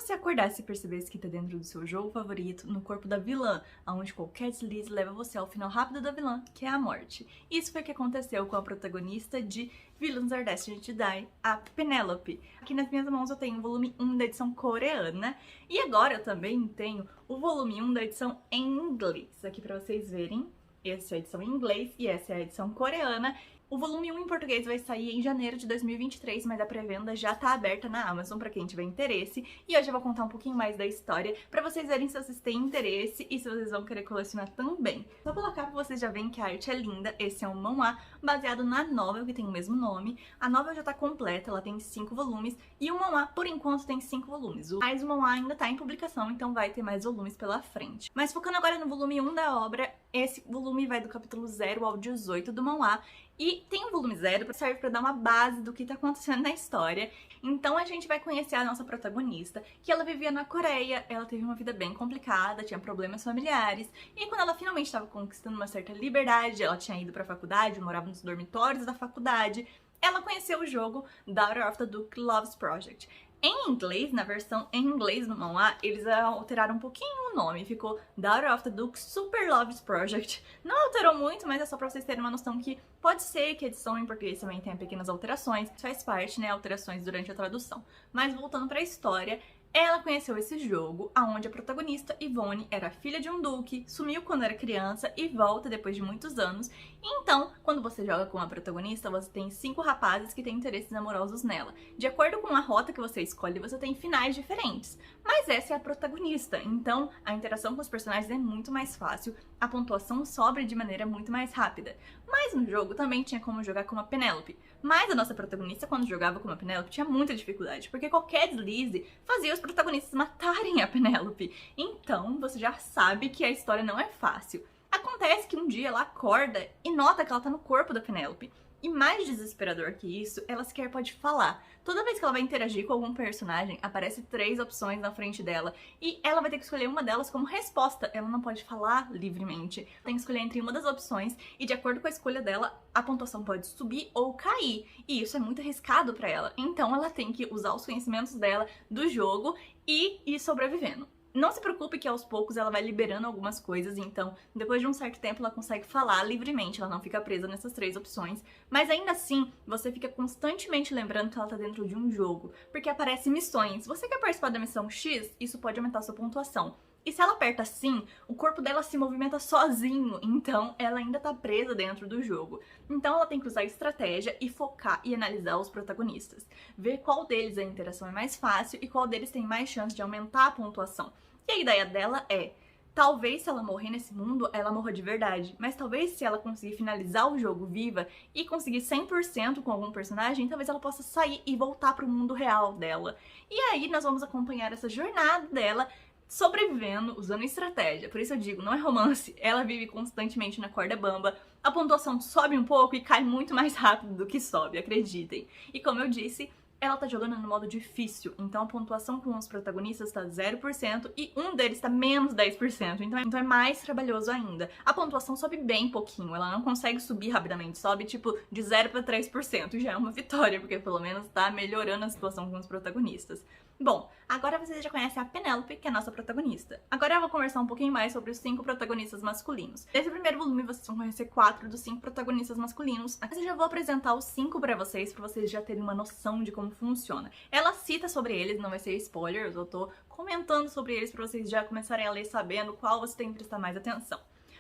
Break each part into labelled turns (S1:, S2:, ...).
S1: você acordasse e percebesse que tá dentro do seu jogo favorito, no corpo da vilã, onde qualquer deslize leva você ao final rápido da vilã, que é a morte. Isso foi o que aconteceu com a protagonista de Villains Are Destined to Die, a Penelope. Aqui nas minhas mãos eu tenho o volume 1 da edição coreana, e agora eu também tenho o volume 1 da edição em inglês, aqui pra vocês verem. Essa é a edição em inglês e essa é a edição coreana. O volume 1 em português vai sair em janeiro de 2023, mas a pré-venda já tá aberta na Amazon pra quem tiver interesse. E hoje eu vou contar um pouquinho mais da história pra vocês verem se vocês têm interesse e se vocês vão querer colecionar também. Só pela capa vocês já veem que a arte é linda. Esse é um manhwa baseado na novel, que tem o mesmo nome. A novel já tá completa, ela tem 5 volumes e o manhwa, por enquanto, tem 5 volumes. Mas o manhwa ainda tá em publicação, então vai ter mais volumes pela frente. Mas focando agora no volume 1 da obra, esse volume vai do capítulo 0 ao 18 do manhwa. E tem o volume 0 que serve pra dar uma base do que tá acontecendo na história. Então a gente vai conhecer a nossa protagonista, que ela vivia na Coreia, ela teve uma vida bem complicada, tinha problemas familiares, e quando ela finalmente estava conquistando uma certa liberdade, ela tinha ido pra faculdade, morava nos dormitórios da faculdade, ela conheceu o jogo Daughter of the Duke Loves Project. Em inglês, na versão em inglês do manhwa, eles alteraram um pouquinho o nome, ficou Daughter of the Duke Super Loves Project. Não alterou muito, mas é só pra vocês terem uma noção que pode ser que a edição em português também tenha pequenas alterações, faz parte, né, alterações durante a tradução. Mas voltando pra história, ela conheceu esse jogo, onde a protagonista, Yvonne, era filha de um duque, sumiu quando era criança e volta depois de muitos anos. Então, quando você joga com a protagonista, você tem 5 rapazes que têm interesses amorosos nela. De acordo com a rota que você escolhe, você tem finais diferentes. Mas essa é a protagonista, então a interação com os personagens é muito mais fácil, a pontuação sobe de maneira muito mais rápida. Mas no jogo também tinha como jogar com a Penelope. Mas a nossa protagonista, quando jogava com a Penelope, tinha muita dificuldade, porque qualquer deslize fazia os protagonistas matarem a Penelope. Então, você já sabe que a história não é fácil. Acontece que um dia ela acorda e nota que ela tá no corpo da Penelope. E mais desesperador que isso, ela sequer pode falar. Toda vez que ela vai interagir com algum personagem, aparece 3 opções na frente dela e ela vai ter que escolher uma delas como resposta. Ela não pode falar livremente. Tem que escolher entre uma das opções e, de acordo com a escolha dela, a pontuação pode subir ou cair. E isso é muito arriscado pra ela. Então ela tem que usar os conhecimentos dela do jogo e ir sobrevivendo. Não se preocupe que aos poucos ela vai liberando algumas coisas, então depois de um certo tempo ela consegue falar livremente, ela não fica presa nessas 3 opções, mas ainda assim você fica constantemente lembrando que ela tá dentro de um jogo, porque aparecem missões. Você quer participar da missão X? Isso pode aumentar sua pontuação. E se ela aperta sim, o corpo dela se movimenta sozinho, então ela ainda tá presa dentro do jogo. Então ela tem que usar estratégia e focar e analisar os protagonistas. Ver qual deles a interação é mais fácil e qual deles tem mais chance de aumentar a pontuação. E a ideia dela é, talvez se ela morrer nesse mundo, ela morra de verdade. Mas talvez se ela conseguir finalizar o jogo viva e conseguir 100% com algum personagem, talvez ela possa sair e voltar pro mundo real dela. E aí nós vamos acompanhar essa jornada dela, sobrevivendo, usando estratégia. Por isso eu digo, não é romance, ela vive constantemente na corda bamba, a pontuação sobe um pouco e cai muito mais rápido do que sobe, acreditem. E como eu disse, ela tá jogando no modo difícil, então a pontuação com os protagonistas tá 0% e um deles tá menos 10%, então é mais trabalhoso ainda. A pontuação sobe bem pouquinho, ela não consegue subir rapidamente, sobe tipo de 0 para 3%, já é uma vitória, porque pelo menos tá melhorando a situação com os protagonistas. Bom, agora vocês já conhecem a Penelope, que é a nossa protagonista. Agora eu vou conversar um pouquinho mais sobre os 5 protagonistas masculinos. Nesse primeiro volume vocês vão conhecer 4 dos 5 protagonistas masculinos. Mas eu já vou apresentar os 5 pra vocês já terem uma noção de como funciona. Ela cita sobre eles, não vai ser spoiler, eu tô comentando sobre eles pra vocês já começarem a ler sabendo qual você tem que prestar mais atenção.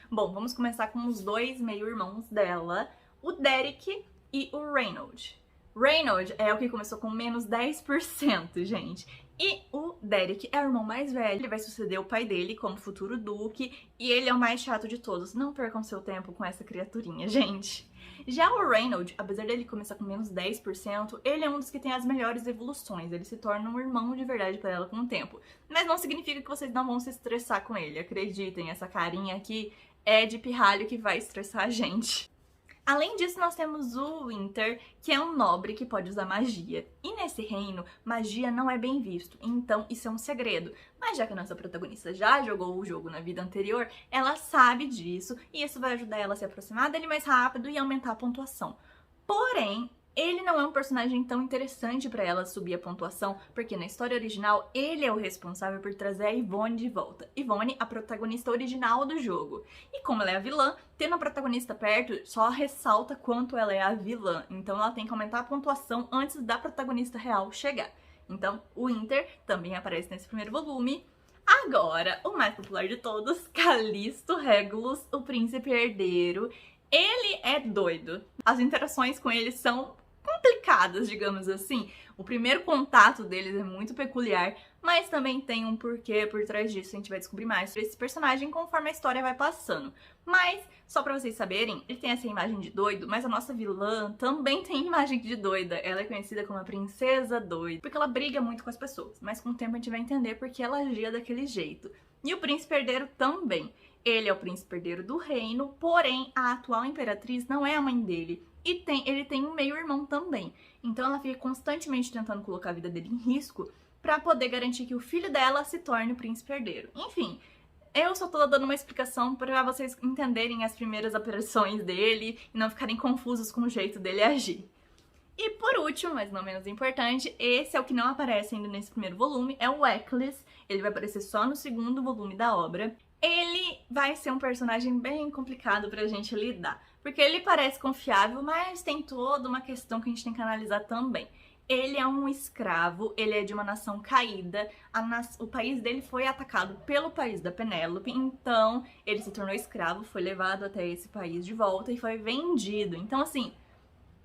S1: Bom, vamos começar com os 2 meio-irmãos dela, o Derek e o Reynold. Reynold é o que começou com menos 10%, gente. E o Derek é o irmão mais velho, ele vai suceder o pai dele como futuro duque, e ele é o mais chato de todos. Não percam seu tempo com essa criaturinha, gente. Já o Reynold, apesar dele começar com menos 10%, ele é um dos que tem as melhores evoluções, ele se torna um irmão de verdade pra ela com o tempo. Mas não significa que vocês não vão se estressar com ele, acreditem, essa carinha aqui é de pirralho que vai estressar a gente. Além disso, nós temos o Winter, que é um nobre que pode usar magia. E nesse reino, magia não é bem visto, então isso é um segredo. Mas já que a nossa protagonista já jogou o jogo na vida anterior, ela sabe disso e isso vai ajudar ela a se aproximar dele mais rápido e aumentar a pontuação. Porém, Ele não é um personagem tão interessante pra ela subir a pontuação, porque na história original ele é o responsável por trazer a Yvonne de volta. Yvonne, a protagonista original do jogo. E como ela é a vilã, tendo a protagonista perto só ressalta quanto ela é a vilã. Então ela tem que aumentar a pontuação antes da protagonista real chegar. Então o Winter também aparece nesse primeiro volume. Agora, o mais popular de todos, Calisto Regulus, o príncipe herdeiro. Ele é doido. As interações com ele são complicadas, digamos assim. O primeiro contato deles é muito peculiar, mas também tem um porquê por trás disso. A gente vai descobrir mais sobre esse personagem conforme a história vai passando. Mas, só pra vocês saberem, ele tem essa imagem de doido, mas a nossa vilã também tem imagem de doida. Ela é conhecida como a princesa doida, porque ela briga muito com as pessoas. Mas com o tempo a gente vai entender porque ela agia daquele jeito. E o príncipe herdeiro também. Ele é o príncipe herdeiro do reino, porém a atual imperatriz não é a mãe dele. E ele tem um meio-irmão também. Então ela fica constantemente tentando colocar a vida dele em risco pra poder garantir que o filho dela se torne o príncipe herdeiro. Enfim, eu só tô dando uma explicação pra vocês entenderem as primeiras aparições dele e não ficarem confusos com o jeito dele agir. E por último, mas não menos importante, esse é o que não aparece ainda nesse primeiro volume, é o Eccles. Ele vai aparecer só no segundo volume da obra. Ele vai ser um personagem bem complicado pra gente lidar, porque ele parece confiável, mas tem toda uma questão que a gente tem que analisar também. Ele é um escravo, ele é de uma nação caída, o país dele foi atacado pelo país da Penélope, então ele se tornou escravo, foi levado até esse país de volta e foi vendido. Então assim,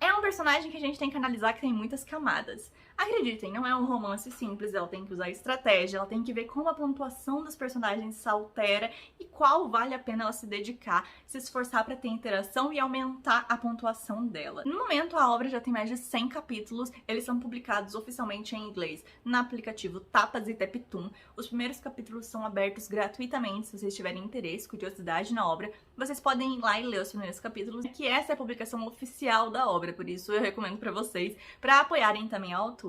S1: é um personagem que a gente tem que analisar que tem muitas camadas. Acreditem, não é um romance simples, ela tem que usar estratégia, ela tem que ver como a pontuação dos personagens se altera e qual vale a pena ela se dedicar, se esforçar para ter interação e aumentar a pontuação dela. No momento, a obra já tem mais de 100 capítulos, eles são publicados oficialmente em inglês no aplicativo Tapas e Teptoon. Os primeiros capítulos são abertos gratuitamente, se vocês tiverem interesse, curiosidade na obra, vocês podem ir lá e ler os primeiros capítulos, que essa é a publicação oficial da obra, por isso eu recomendo para vocês, para apoiarem também a autora.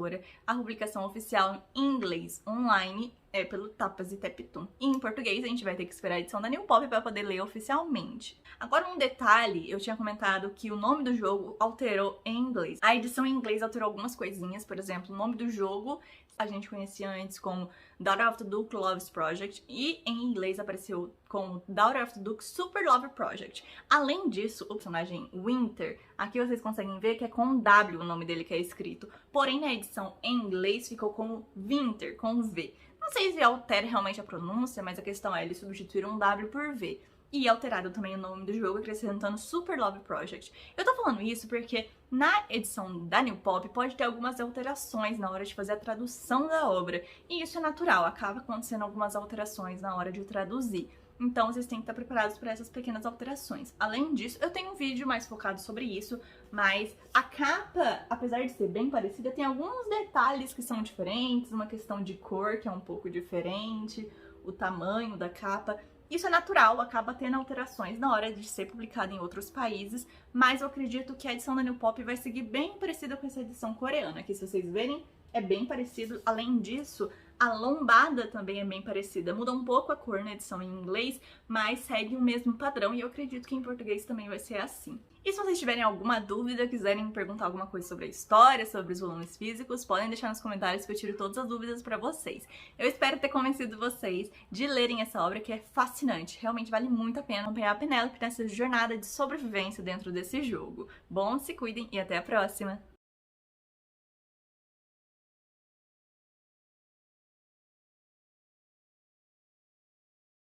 S1: A publicação oficial em inglês online é pelo Tapas e Teptoon. E em português a gente vai ter que esperar a edição da New Pop para poder ler oficialmente. Agora um detalhe, eu tinha comentado que o nome do jogo alterou em inglês. A edição em inglês alterou algumas coisinhas, por exemplo, o nome do jogo a gente conhecia antes como Daughter of the Duke Loves Project e em inglês apareceu como Daughter of the Duke Super Love Project. Além disso, o personagem Winter, aqui vocês conseguem ver que é com W o nome dele que é escrito, porém na edição em inglês ficou como Winter, com V. Não sei se altera realmente a pronúncia, mas a questão é eles substituíram W por V. E alteraram também o nome do jogo, acrescentando Super Love Project. Eu tô falando isso porque na edição da New Pop pode ter algumas alterações na hora de fazer a tradução da obra. E isso é natural, acaba acontecendo algumas alterações na hora de traduzir. Então vocês têm que estar preparados para essas pequenas alterações. Além disso, eu tenho um vídeo mais focado sobre isso, mas a capa, apesar de ser bem parecida, tem alguns detalhes que são diferentes, uma questão de cor que é um pouco diferente, o tamanho da capa. Isso é natural, acaba tendo alterações na hora de ser publicado em outros países, mas eu acredito que a edição da New Pop vai seguir bem parecida com essa edição coreana, que se vocês verem, é bem parecido. Além disso, a lombada também é bem parecida. Muda um pouco a cor na edição em inglês, mas segue o mesmo padrão e eu acredito que em português também vai ser assim. E se vocês tiverem alguma dúvida, quiserem me perguntar alguma coisa sobre a história, sobre os volumes físicos, podem deixar nos comentários que eu tiro todas as dúvidas pra vocês. Eu espero ter convencido vocês de lerem essa obra que é fascinante. Realmente vale muito a pena acompanhar a Penélope nessa jornada de sobrevivência dentro desse jogo. Bom, se cuidem e até a próxima!